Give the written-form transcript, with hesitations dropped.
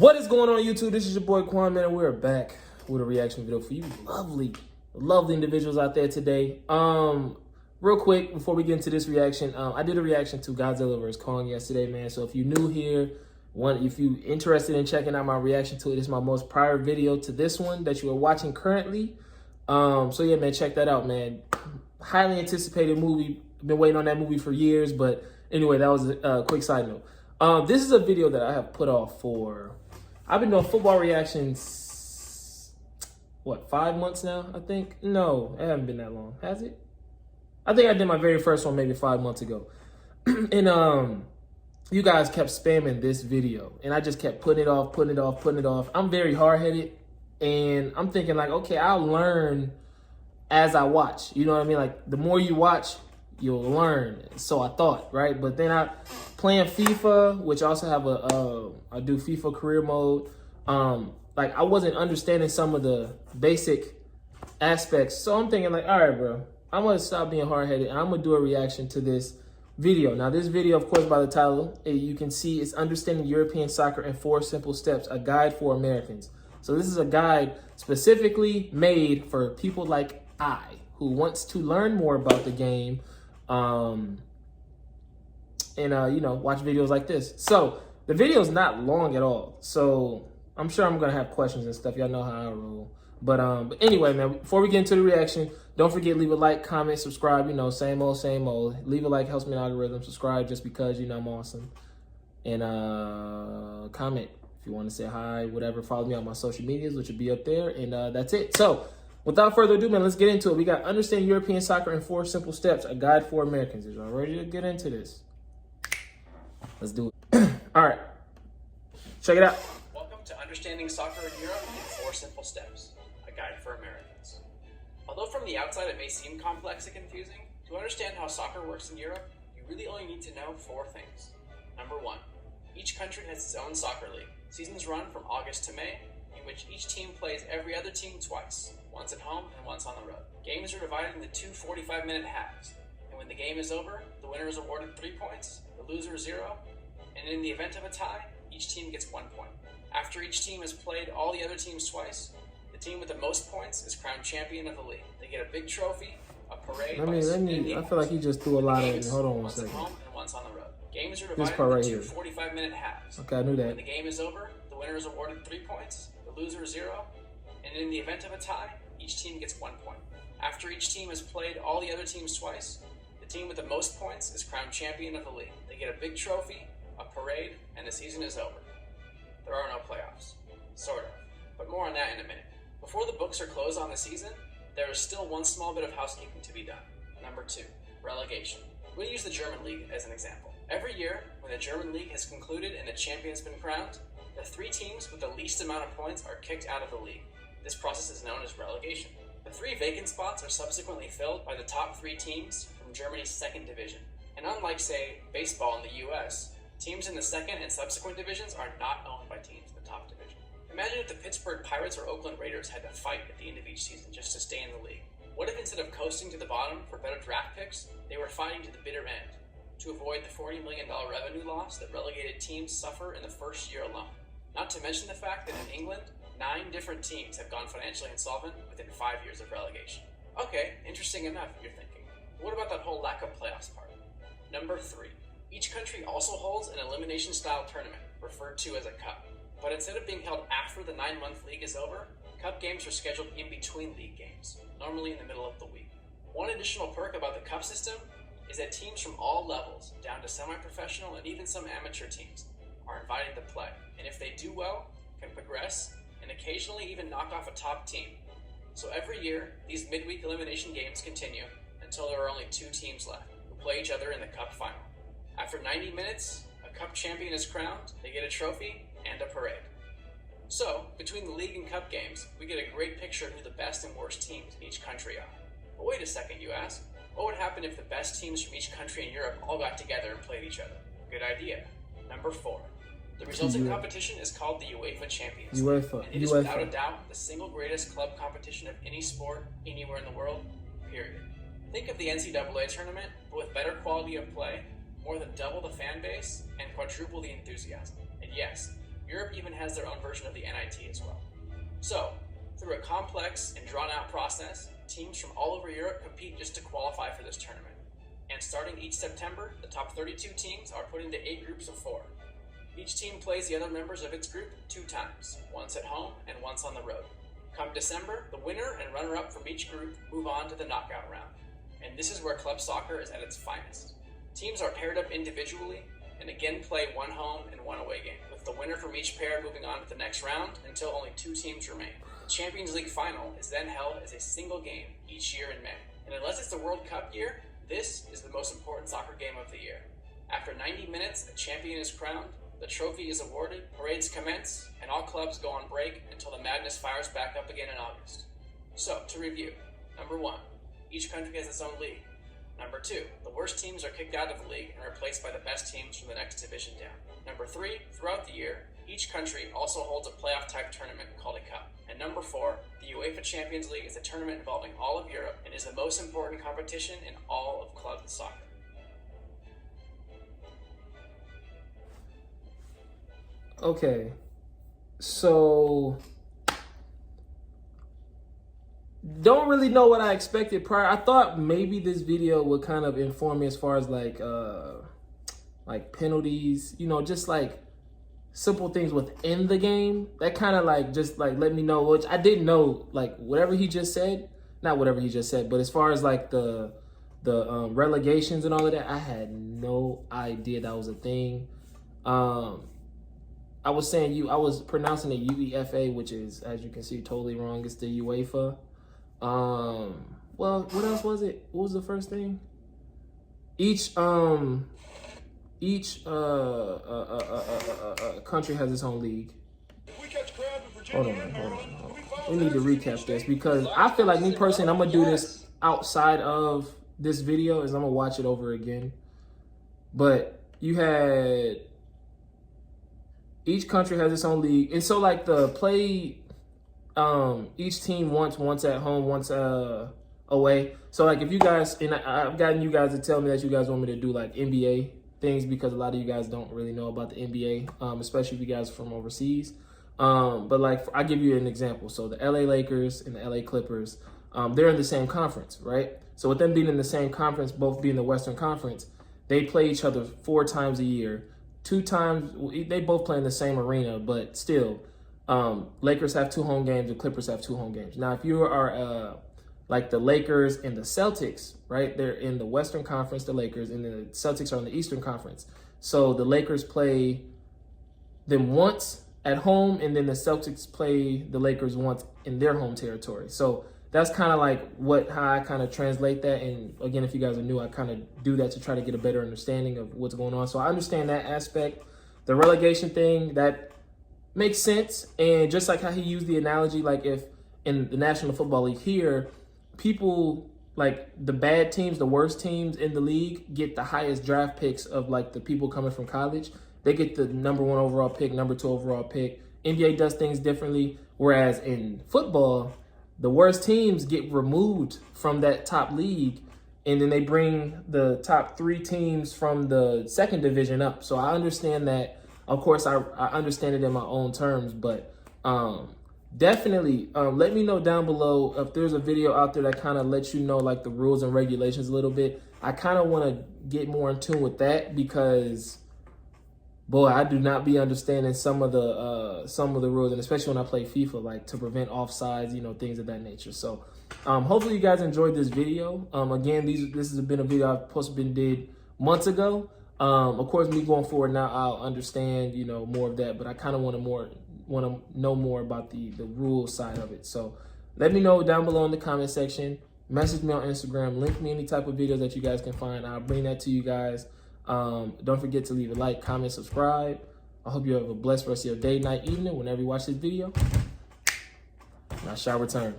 What is going on, YouTube? This is your boy Quan, man, and we're back with a reaction video for you lovely individuals out there today. Real quick, before we get into this reaction, I did a reaction to Godzilla vs. Kong yesterday, man. So if you're new here, if you're interested in checking out my reaction to it, it's my most prior video to this one that you are watching currently. So yeah, man, check that out, man. Highly anticipated movie. Been waiting on that movie for years, but anyway, that was a quick side note. This is a video that I have put off for, I've been doing football reactions, what, 5 months now, I think? No, it hasn't been that long, has it? I think I did my very first one maybe 5 months ago. And you guys kept spamming this video, and I just kept putting it off. I'm very hard-headed, and I'm thinking like, okay, I'll learn as I watch. You know what I mean? Like, the more you watch, you'll learn. So I thought, right? But then I playing FIFA, which also have I do FIFA career mode. Like, I wasn't understanding some of the basic aspects. So I'm thinking like, all right, bro, I'm gonna stop being hard-headed and I'm gonna do a reaction to this video. Now, this video, of course, by the title, you can see it's Understanding European Soccer in 4 Simple Steps, a guide for Americans. So this is a guide specifically made for people like I, who wants to learn more about the game, you know, watch videos like this. So the video is not long at all, so I'm sure I'm gonna have questions and stuff. Y'all know how I roll. But anyway, man, before we get into the reaction, don't forget, leave a like, comment, subscribe. You know, same old, same old. Leave a like, helps me in the algorithm. Subscribe just because, you know, I'm awesome. And comment if you want to say hi, whatever. Follow me on my social medias, which will be up there. And that's it. So without further ado, man, let's get into it. We got Understand European Soccer in 4 Simple Steps, a guide for Americans. Is y'all ready to get into this? Let's do it. All right. Check it out. Welcome to Understanding Soccer in Europe in 4 Simple Steps, a guide for Americans. Although from the outside it may seem complex and confusing, to understand how soccer works in Europe, you really only need to know 4 things. Number 1, each country has its own soccer league. Seasons run from August to May, in which each team plays every other team twice, once at home and once on the road. Games are divided into 2 45-minute halves, and when the game is over, the winner is awarded 3 points, the loser 0, and in the event of a tie, each team gets 1 point. After each team has played all the other teams twice, the team with the most points is crowned champion of the league. They get a big trophy, a parade. I feel like he just threw a lot of. Hold on 1 second. Once at home and once on the road. Games are divided into 2 45-minute halves. Okay, I knew that. When the game is over, the winner is awarded 3 points, the loser 0, and in the event of a tie, each team gets 1 point. After each team has played all the other teams twice, the team with the most points is crowned champion of the league. They get a big trophy, a parade, and the season is over. There are no playoffs. Sort of. But more on that in a minute. Before the books are closed on the season, there is still one small bit of housekeeping to be done. Number 2, relegation. We'll use the German league as an example. Every year, when the German league has concluded and the champion's been crowned, the 3 teams with the least amount of points are kicked out of the league. This process is known as relegation. The 3 vacant spots are subsequently filled by the top 3 teams from Germany's 2nd division. And unlike, say, baseball in the US, teams in the 2nd and subsequent divisions are not owned by teams in the top division. Imagine if the Pittsburgh Pirates or Oakland Raiders had to fight at the end of each season just to stay in the league. What if instead of coasting to the bottom for better draft picks, they were fighting to the bitter end to avoid the $40 million revenue loss that relegated teams suffer in the first year alone? Not to mention the fact that in England, 9 different teams have gone financially insolvent within 5 years of relegation. Okay, interesting enough, you're thinking. But what about that whole lack of playoffs part? Number 3. Each country also holds an elimination-style tournament, referred to as a cup. But instead of being held after the 9-month league is over, cup games are scheduled in between league games, normally in the middle of the week. One additional perk about the cup system is that teams from all levels, down to semi-professional and even some amateur teams, are invited to play, and if they do well, can progress, and occasionally even knock off a top team. So every year, these midweek elimination games continue until there are only 2 teams left, who play each other in the cup final. After 90 minutes, a cup champion is crowned, they get a trophy, and a parade. So, between the league and cup games, we get a great picture of who the best and worst teams in each country are. But wait a second, you ask. What would happen if the best teams from each country in Europe all got together and played each other? Good idea. Number 4. The resulting competition is called the UEFA Champions League, and it is without a doubt the single greatest club competition of any sport anywhere in the world, period. Think of the NCAA tournament, but with better quality of play, more than double the fan base, and quadruple the enthusiasm. And yes, Europe even has their own version of the NIT as well. So, through a complex and drawn-out process, teams from all over Europe compete just to qualify for this tournament. And starting each September, the top 32 teams are put into 8 groups of 4. Each team plays the other members of its group 2 times, once at home and once on the road. Come December, the winner and runner-up from each group move on to the knockout round. And this is where club soccer is at its finest. Teams are paired up individually and again play 1 home and 1 away game, with the winner from each pair moving on to the next round until only 2 teams remain. The Champions League final is then held as a single game each year in May. And unless it's the World Cup year, this is the most important soccer game of the year. After 90 minutes, a champion is crowned, the trophy is awarded, parades commence, and all clubs go on break until the madness fires back up again in August. So, to review, number 1, each country has its own league. Number 2, the worst teams are kicked out of the league and replaced by the best teams from the next division down. Number 3, throughout the year, each country also holds a playoff-type tournament called a cup. And number 4, the UEFA Champions League is a tournament involving all of Europe and is the most important competition in all of club soccer. Okay, so don't really know what I expected prior. I thought maybe this video would kind of inform me as far as like penalties, you know, just like simple things within the game. That kind of like just like let me know, which I didn't know, like whatever he just said, not whatever he just said, but as far as like the relegations and all of that, I had no idea that was a thing. I was pronouncing it UEFA, which is, as you can see, totally wrong. It's the UEFA. Well, what else was it? What was the first thing? Each country has its own league. Hold on. We need to recap this because I feel like me personally, I'm gonna do this outside of this video, is I'm gonna watch it over again. But you had each country has its own league, and so like the play, each team once at home, once away. So like if you guys, and I've gotten you guys to tell me that you guys want me to do like NBA things because a lot of you guys don't really know about the NBA, especially if you guys are from overseas. But like I'll give you an example. So the LA Lakers and the LA Clippers, they're in the same conference, right? So with them being in the same conference, both being the Western Conference, they play each other 4 times a year. 2 times, they both play in the same arena, but still, Lakers have 2 home games and Clippers have 2 home games. Now, if you are like the Lakers and the Celtics, right? They're in the Western Conference, the Lakers, and the Celtics are in the Eastern Conference. So the Lakers play them once at home, and then the Celtics play the Lakers once in their home territory. So that's kind of like how I kind of translate that. And again, if you guys are new, I kind of do that to try to get a better understanding of what's going on. So I understand that aspect. The relegation thing, that makes sense. And just like how he used the analogy, like if in the National Football League here, people like the bad teams, the worst teams in the league get the highest draft picks of like the people coming from college. They get the number 1 overall pick, number 2 overall pick. NBA does things differently. Whereas in football, the worst teams get removed from that top league, and then they bring the top 3 teams from the second division up. So I understand that. Of course, I understand it in my own terms, but definitely let me know down below if there's a video out there that kind of lets you know like the rules and regulations a little bit. I kind of want to get more in tune with that because, boy, I do not be understanding some of the rules, and especially when I play FIFA, like to prevent offsides, you know, things of that nature. So hopefully you guys enjoyed this video. Again, this has been a video I've did months ago. Of course, me going forward now, I'll understand, you know, more of that, but I kind of want to know more about the rule side of it. So let me know down below in the comment section. Message me on Instagram. Link me any type of videos that you guys can find. I'll bring that to you guys. Don't forget to leave a like, comment, subscribe. I hope you have a blessed rest of your day, night, evening, whenever you watch this video. I shall return.